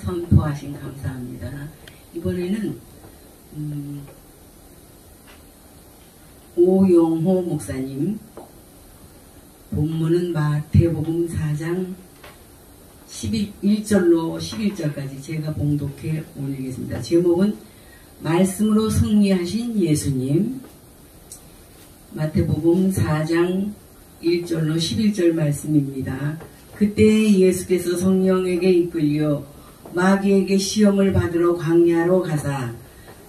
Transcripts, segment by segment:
선포하신 감사합니다. 이번에는 오영호 목사님, 본문은 마태복음 4장 1절로 11절까지 제가 봉독해 올리겠습니다. 제목은 말씀으로 승리하신 예수님. 마태복음 4장 1절로 11절 말씀입니다. 그때 예수께서 성령에게 이끌려 마귀에게 시험을 받으러 광야로 가사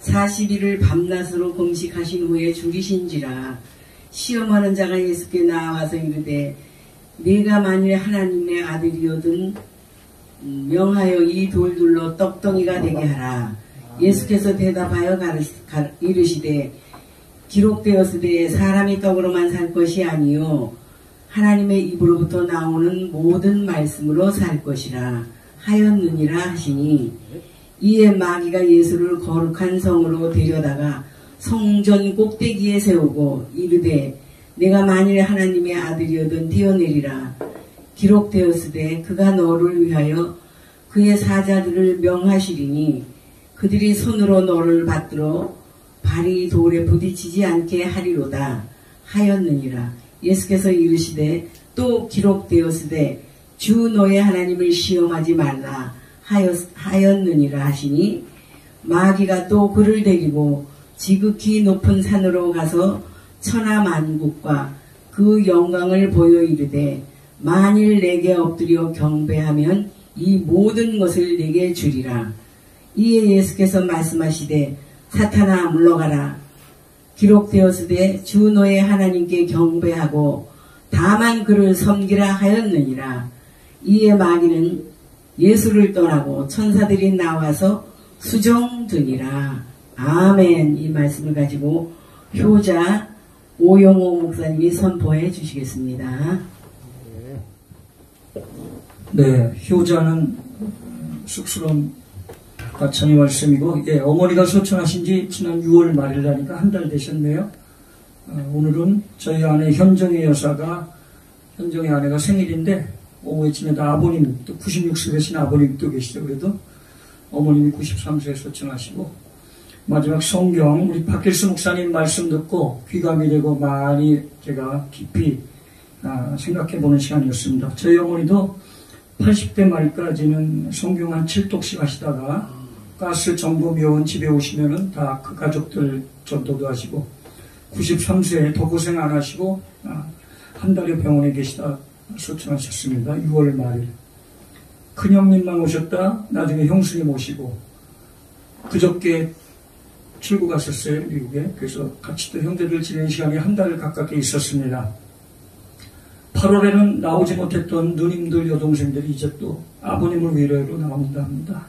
40일을 밤낮으로 금식하신 후에 죽이신지라. 시험하는 자가 예수께 나와서 이르되 네가 만일 하나님의 아들이거든 명하여 이 돌들로 떡덩이가 되게 하라. 예수께서 대답하여 이르시되 기록되었으되 사람이 떡으로만 살 것이 아니요 하나님의 입으로부터 나오는 모든 말씀으로 살 것이라 하였느니라 하시니, 이에 마귀가 예수를 거룩한 성으로 데려다가 성전 꼭대기에 세우고 이르되 내가 만일 하나님의 아들이거든 뛰어내리라. 기록되었으되 그가 너를 위하여 그의 사자들을 명하시리니 그들이 손으로 너를 받들어 발이 돌에 부딪히지 않게 하리로다 하였느니라. 예수께서 이르시되 또 기록되었으되 주 너의 하나님을 시험하지 말라 하였느니라 하시니, 마귀가 또 그를 데리고 지극히 높은 산으로 가서 천하만국과 그 영광을 보여 이르되 만일 내게 엎드려 경배하면 이 모든 것을 내게 주리라. 이에 예수께서 말씀하시되 사탄아 물러가라. 기록되었으되 주 너의 하나님께 경배하고 다만 그를 섬기라 하였느니라. 이에 마귀는 예수를 떠나고 천사들이 나와서 수종드니라. 아멘. 이 말씀을 가지고 효자 오영호 목사님이 선포해 주시겠습니다. 네, 효자는 쑥스러운 가천의 말씀이고, 어머니가 소천하신 지 지난 6월 말일 나니까 한 달 되셨네요. 오늘은 저희 아내 현정의 아내가 생일인데, 오후에쯤에도 아버님, 또 96세 되신 아버님 또 계시죠. 그래도 어머님이 93세에 소천하시고, 마지막 성경, 우리 박길수 목사님 말씀 듣고 귀감이 되고 많이 제가 깊이 생각해보는 시간이었습니다. 저희 어머니도 80대 말까지는 성경 한 7독씩 하시다가 가스 점검요원 집에 오시면은 다 그 가족들 전도도 하시고, 93세에 더 고생 안 하시고 한 달여 병원에 계시다 소천하셨습니다. 6월 말일. 큰형님만 오셨다 나중에 형수님 오시고, 그저께 출국 갔었어요, 미국에. 그래서 같이 또 형제들 지내는 시간이 한 달 가깝게 있었습니다. 8월에는 나오지 못했던 누님들 여동생들이 이제 또 아버님을 위로로 나온다 합니다.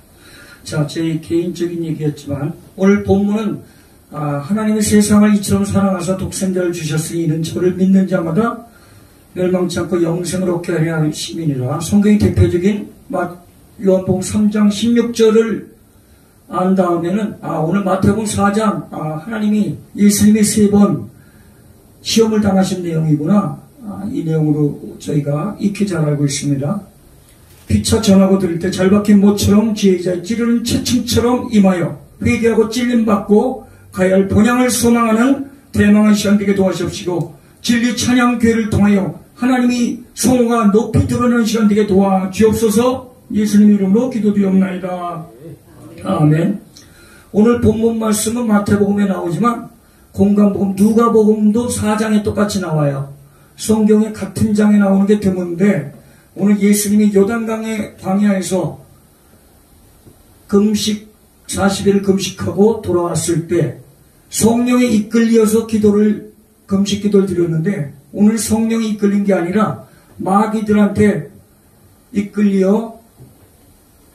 자, 제 개인적인 얘기였지만 오늘 본문은 하나님의 세상을 이처럼 사랑하사 독생자를 주셨으니 이는 저를 믿는 자마다 멸망치 않고 영생을 얻게 하려 하는 시민이라. 성경의 대표적인 요한복음 3장 16절을 안 다음에는 오늘 마태복음 4장 하나님이 예수님이 3번 시험을 당하신 내용이구나. 이 내용으로 저희가 익히 잘 알고 있습니다. 피차 전하고 들을 때 잘 박힌 모처럼 지혜자의 찌르는 채층처럼 임하여 회개하고 찔림받고 가야 할 본향을 소망하는 대망한 시간 되게 도와주옵시고, 진리 찬양 교회를 통하여 하나님이 성호가 높이 드러나는 시간 되게 도와주옵소서. 예수님 이름으로 기도드리옵나이다. 아멘. 오늘 본문 말씀은 마태복음에 나오지만 공간복음, 누가복음도 4장에 똑같이 나와요. 성경의 같은 장에 나오는 게 드문데, 오늘 예수님이 요단강의 광야에서 40일 금식하고 돌아왔을 때 성령에 이끌려서 금식 기도를 드렸는데, 오늘 성령이 이끌린 게 아니라 마귀들한테 이끌려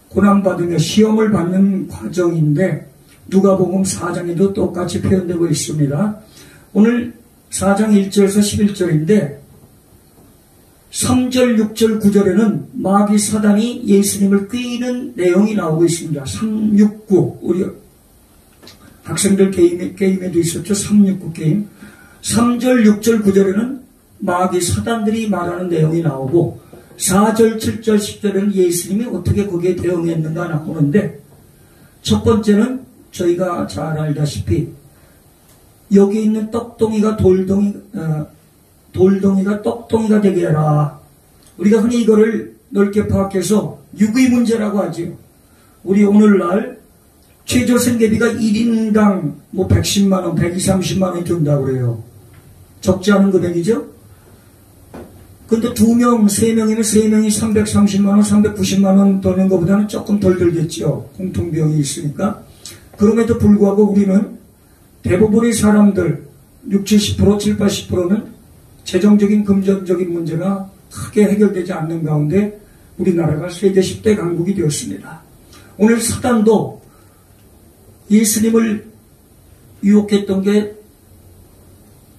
고난받으며 시험을 받는 과정인데, 누가복음 4장에도 똑같이 표현되고 있습니다. 오늘 4장 1절에서 11절인데 3절, 6절, 9절에는 마귀 사단이 예수님을 꾀는 내용이 나오고 있습니다. 369, 우리 학생들 게임에도 있었죠. 369 게임. 3절, 6절, 9절에는 마귀 사단들이 말하는 내용이 나오고, 4절, 7절, 10절에는 예수님이 어떻게 거기에 대응했는가 나오는데, 첫 번째는 저희가 잘 알다시피 여기 있는 떡동이가 돌덩이가 떡동이가 되게 해라. 우리가 흔히 이거를 넓게 파악해서 유기 문제라고 하죠. 우리 오늘날 최저 생계비가 1인당 110만원, 130만원이 든다고 그래요. 적지 않은 금액이죠? 근데 2명, 3명이면 3명이 330만원, 390만원 드는 것보다는 조금 덜 들겠죠. 공통비용이 있으니까. 그럼에도 불구하고 우리는 대부분의 사람들, 60, 70%, 70, 80%는 재정적인, 금전적인 문제가 크게 해결되지 않는 가운데 우리나라가 세계 10대 강국이 되었습니다. 오늘 사단도 예수님을 유혹했던 게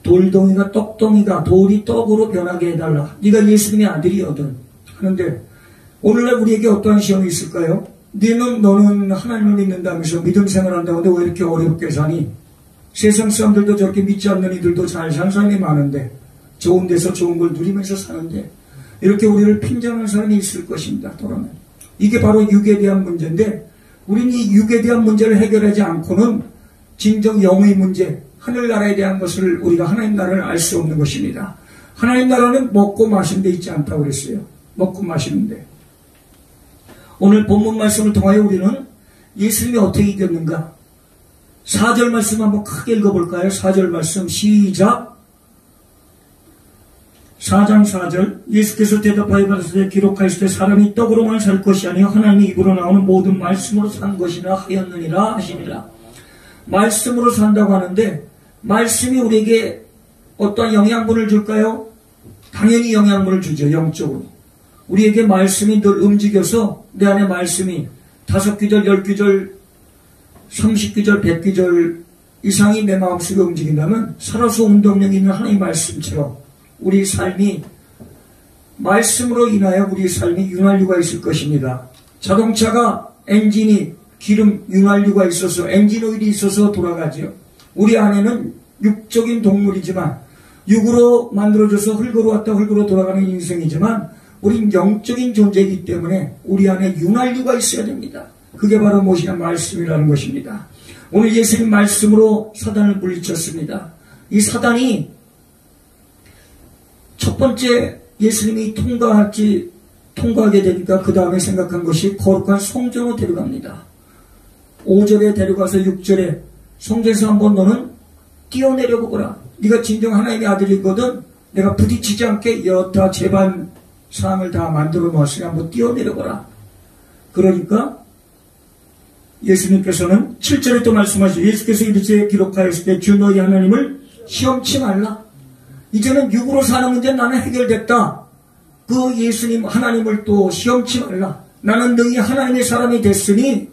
돌덩이가 떡덩이가 돌이 떡으로 변하게 해달라. 네가 예수님의 아들이거든. 하는데 오늘날 우리에게 어떠한 시험이 있을까요? 너는 하나님을 믿는다면서 믿음 생활한다고 하는데 왜 이렇게 어렵게 사니? 세상 사람들도 저렇게 믿지 않는 이들도 잘 사는 사람이 많은데 좋은 데서 좋은 걸 누리면서 사는데 이렇게 우리를 핀잔하는 사람이 있을 것입니다. 돌아는 이게 바로 육에 대한 문제인데 우리는 이 육에 대한 문제를 해결하지 않고는 진정 영의 문제, 하늘나라에 대한 것을 우리가 하나님 나라를 알 수 없는 것입니다. 하나님 나라는 먹고 마시는 데 있지 않다고 그랬어요. 먹고 마시는데. 오늘 본문 말씀을 통하여 우리는 예수님이 어떻게 이겼는가? 4절 말씀 한번 크게 읽어볼까요? 4절 말씀 시작. 4장 4절 예수께서 대답하여 가라사대 기록하였을 때 사람이 떡으로만 살 것이 아니요 하나님의 입으로 나오는 모든 말씀으로 산 것이라 하였느니라 하시니라. 말씀으로 산다고 하는데 말씀이 우리에게 어떠한 영양분을 줄까요? 당연히 영양분을 주죠. 영적으로. 우리에게 말씀이 늘 움직여서 내 안에 말씀이 5귀절, 10귀절, 30귀절, 100귀절 이상이 내 마음속에 움직인다면 살아서 운동력 있는 하나님의 말씀처럼 우리 삶이 말씀으로 인하여 우리 삶이 윤활유가 있을 것입니다. 자동차가 엔진이 기름 윤활유가 있어서 엔진 오일이 있어서 돌아가죠. 우리 안에는 육적인 동물이지만 육으로 만들어져서 흙으로 왔다 흙으로 돌아가는 인생이지만 우린 영적인 존재이기 때문에 우리 안에 윤활유가 있어야 됩니다. 그게 바로 무엇이냐 말씀이라는 것입니다. 오늘 예수님 말씀으로 사단을 물리쳤습니다. 이 사단이 첫 번째 예수님이 통과하게 되니까 그 다음에 생각한 것이 거룩한 성전으로 데려갑니다. 5절에 데려가서 6절에 성전에서 한번 너는 뛰어내려 보거라. 네가 진정 하나님의 아들이거든. 내가 부딪히지 않게 여타 제반 사항을 다 만들어 놓았으니 한번 뛰어내려 보라. 그러니까 예수님께서는 7절에 또 말씀하시죠. 예수께서 이렇게 기록하였을 때 주 너희 하나님을 시험치 말라. 이제는 육으로 사는 문제는 나는 해결됐다. 그 예수님 하나님을 또 시험치 말라. 나는 너희 하나님의 사람이 됐으니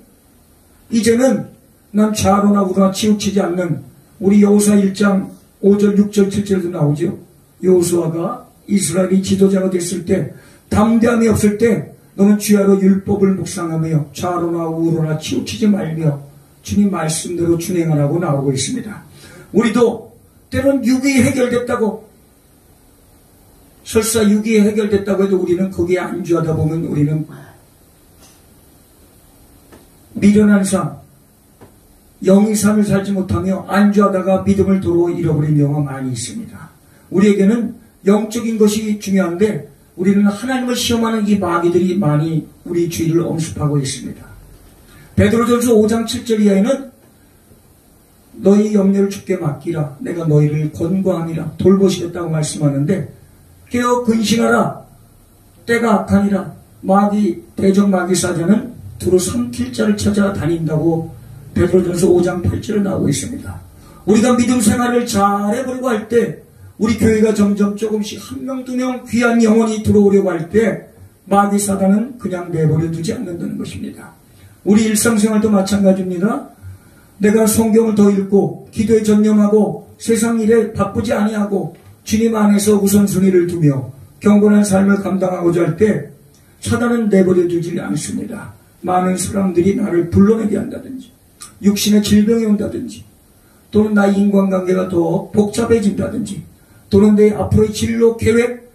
이제는 난 좌로나 우로나 치우치지 않는 우리 여호수아 1장 5절 6절 7절에도 나오죠. 여호수아가 이스라엘이 지도자가 됐을 때 담대함이 없을 때 너는 주야로 율법을 묵상하며 좌로나 우로나 치우치지 말며 주님 말씀대로 준행하라고 나오고 있습니다. 우리도 때론 육이 해결됐다고 설사 육이 해결됐다고 해도 우리는 거기에 안주하다 보면 우리는 미련한 삶, 영의 삶을 살지 못하며 안주하다가 믿음을 도로 잃어버린 경우가 많이 있습니다. 우리에게는 영적인 것이 중요한데 우리는 하나님을 시험하는 이 마귀들이 많이 우리 주위를 엄습하고 있습니다. 베드로전서 5장 7절 이하에는 너희 염려를 주께 맡기라. 내가 너희를 권고함이라. 돌보시겠다고 말씀하는데 깨어 근신하라. 때가 악하니라. 마귀 대적 마귀 사자는 두루 삼킬 자를 찾아다닌다고 베드로전서 5장 8절에 나오고 있습니다. 우리가 믿음 생활을 잘 해보려고 할 때 우리 교회가 점점 조금씩 한 명, 두 명 귀한 영혼이 들어오려고 할 때 마귀 사단은 그냥 내버려 두지 않는다는 것입니다. 우리 일상생활도 마찬가지입니다. 내가 성경을 더 읽고 기도에 전념하고 세상 일에 바쁘지 아니하고 주님 안에서 우선순위를 두며 경건한 삶을 감당하고자 할 때 사단은 내버려 두지 않습니다. 많은 사람들이 나를 불러내게 한다든지 육신의 질병이 온다든지 또는 나의 인간관계가 더 복잡해진다든지 또는 내 앞으로의 진로 계획,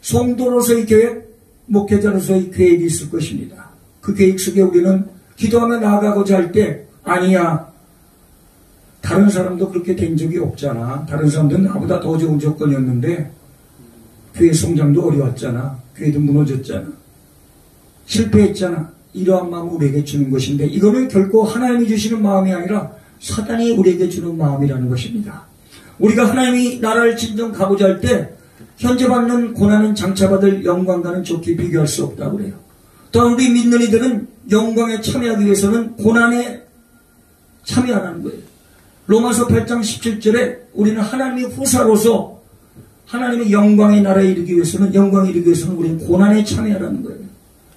성도로서의 계획, 목회자로서의 계획이 있을 것입니다. 그 계획 속에 우리는 기도하며 나아가고자 할 때 아니야, 다른 사람도 그렇게 된 적이 없잖아. 다른 사람들은 나보다 더 좋은 조건이었는데 교회 성장도 어려웠잖아. 교회도 무너졌잖아. 실패했잖아. 이러한 마음을 우리에게 주는 것인데 이거는 결코 하나님이 주시는 마음이 아니라 사단이 우리에게 주는 마음이라는 것입니다. 우리가 하나님이 나라를 진정 가고자 할 때 현재 받는 고난은 장차받을 영광과는 좋게 비교할 수 없다고 그래요. 또한 우리 믿는 이들은 영광에 참여하기 위해서는 고난에 참여하라는 거예요. 로마서 8장 17절에 우리는 하나님의 후사로서 하나님의 영광의 나라에 이르기 위해서는 영광에 이르기 위해서는 우리는 고난에 참여하라는 거예요.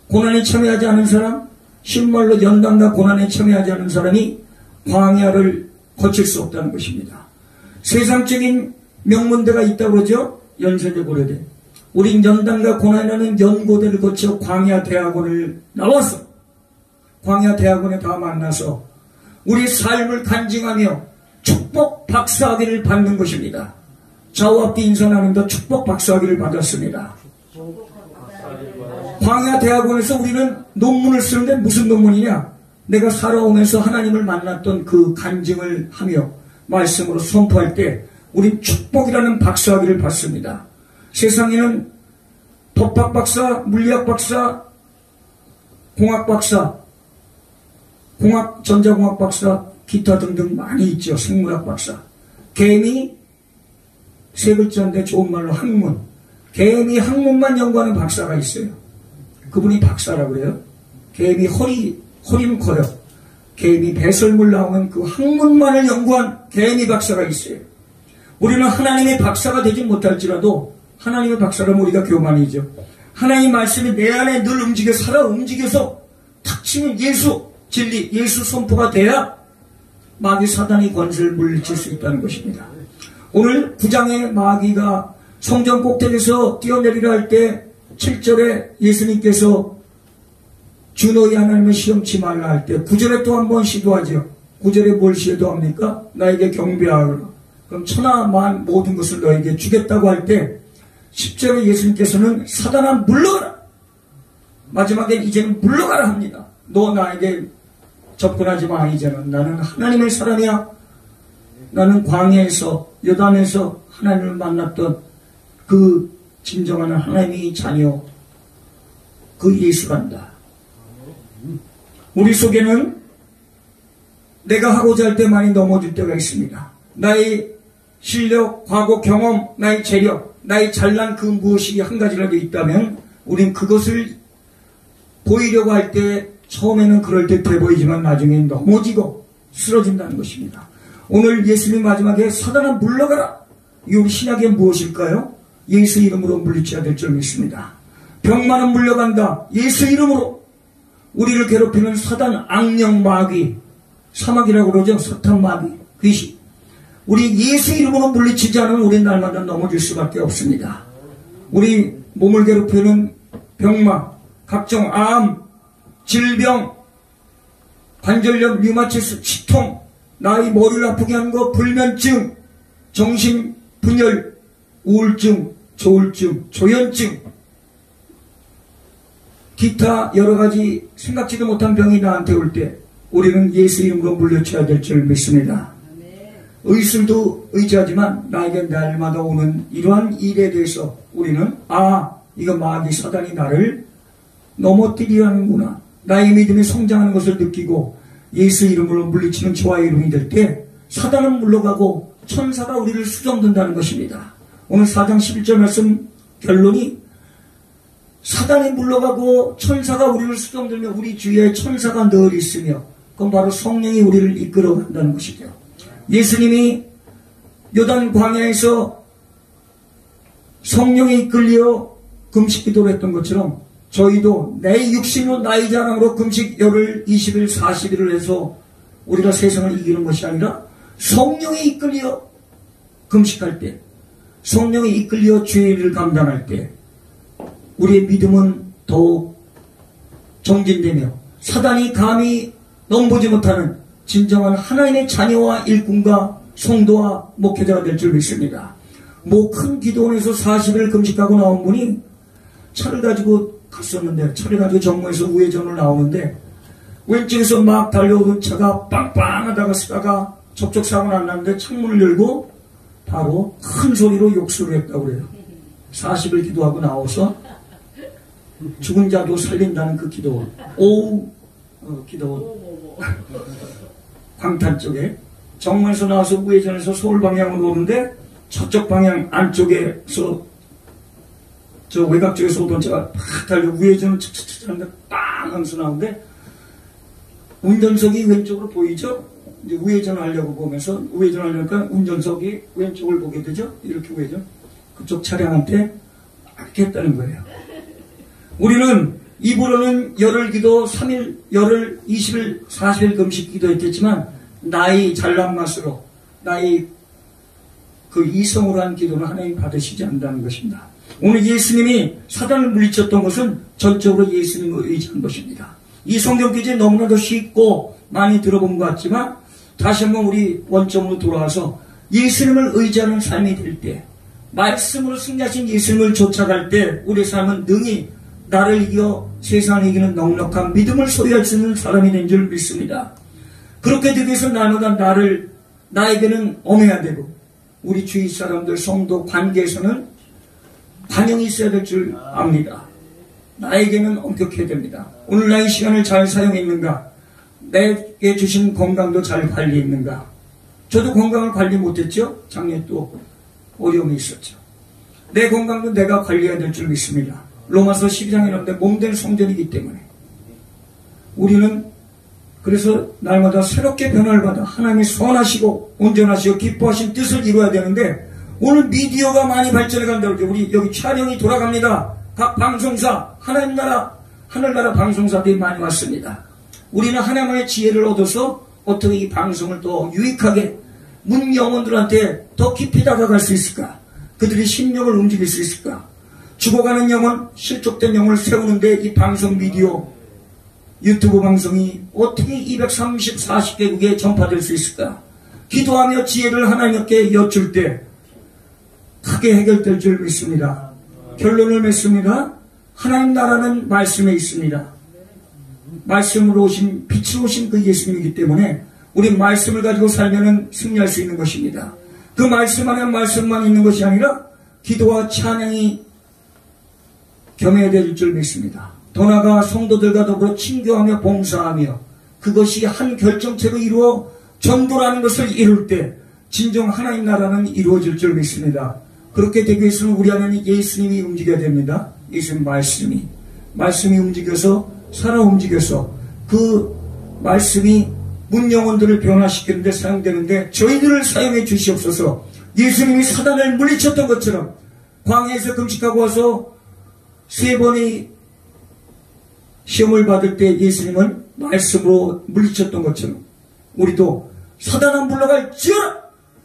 고난에 참여하지 않은 사람, 실말로 연단과 고난에 참여하지 않은 사람이 광야를 거칠 수 없다는 것입니다. 세상적인 명문대가 있다고 그러죠. 연세대 고려대. 우린 연단과 고난이라는 연고대를 거쳐 광야 대학원을 나와서 광야 대학원에 다 만나서 우리 삶을 간증하며 축복 박사학위를 받는 것입니다. 좌우 앞뒤 인사 나누면서 축복 박사학위를 받았습니다. 광야 대학원에서 우리는 논문을 쓰는데 무슨 논문이냐? 내가 살아오면서 하나님을 만났던 그 간증을 하며 말씀으로 선포할 때 우린 축복이라는 박사학위를 받습니다. 세상에는 법학 박사, 물리학 박사, 공학 박사, 전자공학 박사, 기타 등등 많이 있죠. 생물학 박사. 개미, 세 글자인데 좋은 말로 학문. 개미 학문만 연구하는 박사가 있어요. 그분이 박사라고 그래요. 개미 허리는 커요. 개미 배설물 나오는 그 학문만을 연구한 개미 박사가 있어요. 우리는 하나님의 박사가 되지 못할지라도 하나님의 박사라면 우리가 교만이죠. 하나님 말씀이 내 안에 늘 움직여서 탁 치면 예수, 진리, 예수 선포가 돼야 마귀 사단의 권세를 물리칠 수 있다는 것입니다. 오늘 9장의 마귀가 성전 꼭대기에서 뛰어내리려 할 때 7절에 예수님께서 주 너희 하나님을 시험치 말라 할 때 9절에 또 한 번 시도하죠. 9절에 뭘 시도합니까? 나에게 경배하라. 그럼 천하만 모든 것을 너에게 주겠다고 할 때 10절에 예수님께서는 사단아 물러가라. 마지막엔 이제는 물러가라 합니다. 너 나에게 접근하지 마. 이제는 나는 하나님의 사람이야. 나는 광야에서 요단에서 하나님을 만났던 그 진정한 하나님의 자녀 그 예수란다. 우리 속에는 내가 하고자 할 때 많이 넘어질 때가 있습니다. 나의 실력, 과거 경험, 나의 재력, 나의 잘난 그 무엇이 한 가지라도 있다면 우린 그것을 보이려고 할 때 처음에는 그럴듯해 보이지만 나중엔 넘어지고 쓰러진다는 것입니다. 오늘 예수님 마지막에 사단아 물러가라. 이 우리 신약의 무엇일까요? 예수 이름으로 물리쳐야 될 줄 믿습니다. 병만은 물러간다. 예수 이름으로. 우리를 괴롭히는 사단, 악령, 마귀, 사막이라고 그러죠. 사탄, 마귀, 귀신. 우리 예수 이름으로 물리치지 않으면 우리 날마다 넘어질 수밖에 없습니다. 우리 몸을 괴롭히는 병마, 각종 암, 질병, 관절염, 류마티스, 치통, 나의 머리를 아프게 하는 거, 불면증, 정신분열, 우울증, 조울증, 조현증, 기타 여러가지 생각지도 못한 병이 나한테 올 때 우리는 예수 이름으로 물려쳐야 될 줄 믿습니다. 의술도 의지하지만 나에게 날마다 오는 이러한 일에 대해서 우리는 이거 마귀 사단이 나를 넘어뜨리려 하는구나. 나의 믿음이 성장하는 것을 느끼고 예수 이름으로 물리치는 저와의 이름이 될 때 사단은 물러가고 천사가 우리를 수정든다는 것입니다. 오늘 4장 11절 말씀 결론이 사단이 물러가고 천사가 우리를 수정들며 우리 주위에 천사가 늘 있으며 그건 바로 성령이 우리를 이끌어간다는 것이죠. 예수님이 요단 광야에서 성령에 이끌려 금식 기도를 했던 것처럼 저희도 내 육신으로 나의 자랑으로 금식 열흘 20일 40일을 해서 우리가 세상을 이기는 것이 아니라 성령에 이끌려 금식할 때 성령에 이끌려 주의 일을 감당할 때 우리의 믿음은 더욱 정진되며 사단이 감히 넘보지 못하는 진정한 하나님의 자녀와 일꾼과 성도와 목회자가 될 줄 믿습니다. 큰 기도원에서 40일 금식하고 나온 분이 차를 가지고 갔었는데 차를 가지고 정문에서 우회전을 나오는데 왼쪽에서 막 달려오던 차가 빵빵하다가 쓰다가 접촉사고는 안 났는데 창문을 열고 바로 큰 소리로 욕설을 했다고 그래요. 40일 기도하고 나와서 죽은 자도 살린다는 그 기도원. 기도원. 광탄 쪽에 정문에서 나와서 우회전해서 서울 방향으로 오는데 저쪽 방향 안쪽에서 저 외곽 쪽에서 오던 차가 팍 달려 우회전을 척척척 하는데 빵 하면서 나오는데 운전석이 왼쪽으로 보이죠? 이제 우회전을 하려고 보면서 우회전하려니까 운전석이 왼쪽을 보게 되죠? 이렇게 우회전. 그쪽 차량한테 이렇게 했다는 거예요. 우리는 입으로는 열흘 기도 3일, 열흘, 20일, 40일 금식 기도했겠지만 나의 잘난 맛으로 나의 그 이성으로 한 기도는 하나님 받으시지 않는다는 것입니다. 오늘 예수님이 사단을 물리쳤던 것은 전적으로 예수님을 의지한 것입니다. 이 성경 기제 너무나도 쉽고 많이 들어본 것 같지만 다시 한번 우리 원점으로 돌아와서 예수님을 의지하는 삶이 될 때 말씀으로 승리하신 예수님을 쫓아갈 때 우리 삶은 능히 나를 이겨 세상을 이기는 넉넉한 믿음을 소유할 수 있는 사람이 된 줄 믿습니다. 그렇게 되기 위해서 날마다 나에게는 엄해야 되고 우리 주위 사람들 성도 관계에서는 관용이 있어야 될 줄 압니다. 나에게는 엄격해야 됩니다. 오늘 나의 시간을 잘 사용했는가? 내게 주신 건강도 잘 관리했는가? 저도 건강을 관리 못했죠? 작년에 또 어려움이 있었죠. 내 건강도 내가 관리해야 될 줄 믿습니다. 로마서 12장에 나오는데 몸된 성전이기 때문에 우리는 그래서 날마다 새롭게 변화를 받아 하나님이 선하시고 온전하시고 기뻐하신 뜻을 이루어야 되는데 오늘 미디어가 많이 발전해 간다고 그러죠. 우리 여기 촬영이 돌아갑니다. 각 방송사 하나님 나라 하늘나라 방송사들이 많이 왔습니다. 우리는 하나님의 지혜를 얻어서 어떻게 이 방송을 더 유익하게 문 영혼들한테 더 깊이 다가갈 수 있을까? 그들이 심령을 움직일 수 있을까? 죽어가는 영혼, 실족된 영혼을 세우는데 이 방송 미디어 유튜브 방송이 어떻게 240개국에 전파될 수 있을까? 기도하며 지혜를 하나님께 여쭐 때 크게 해결될 줄 믿습니다. 결론을 맺습니다. 하나님 나라는 말씀에 있습니다. 말씀으로 오신 빛으로 오신 그 예수님이기 때문에 우리 말씀을 가지고 살면은 승리할 수 있는 것입니다. 그 말씀 안에 말씀만 있는 것이 아니라 기도와 찬양이 겸해될 줄 믿습니다. 더 나아가 성도들과 더불어 친교하며 봉사하며 그것이 한 결정체로 이루어 전도라는 것을 이룰 때 진정 하나님 나라는 이루어질 줄 믿습니다. 그렇게 되기 위해서는 우리 안에는 예수님이 움직여야 됩니다. 예수님 말씀이 움직여서 살아 움직여서 그 말씀이 문 영혼들을 변화시키는 데 사용되는데 저희들을 사용해 주시옵소서. 예수님이 사단을 물리쳤던 것처럼 광야에서 금식하고 와서 3번의 시험을 받을 때 예수님은 말씀으로 물리쳤던 것처럼 우리도 사단아 물러갈지어다.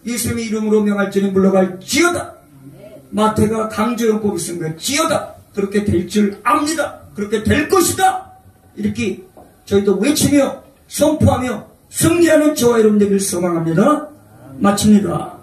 예수님의 이름으로 명할지니 물러갈지어다. 마태가 강조용법을 쓴 거예요. 지어다. 그렇게 될 줄 압니다. 그렇게 될 것이다. 이렇게 저희도 외치며 선포하며 승리하는 저와 여러분 되기를 소망합니다. 마칩니다.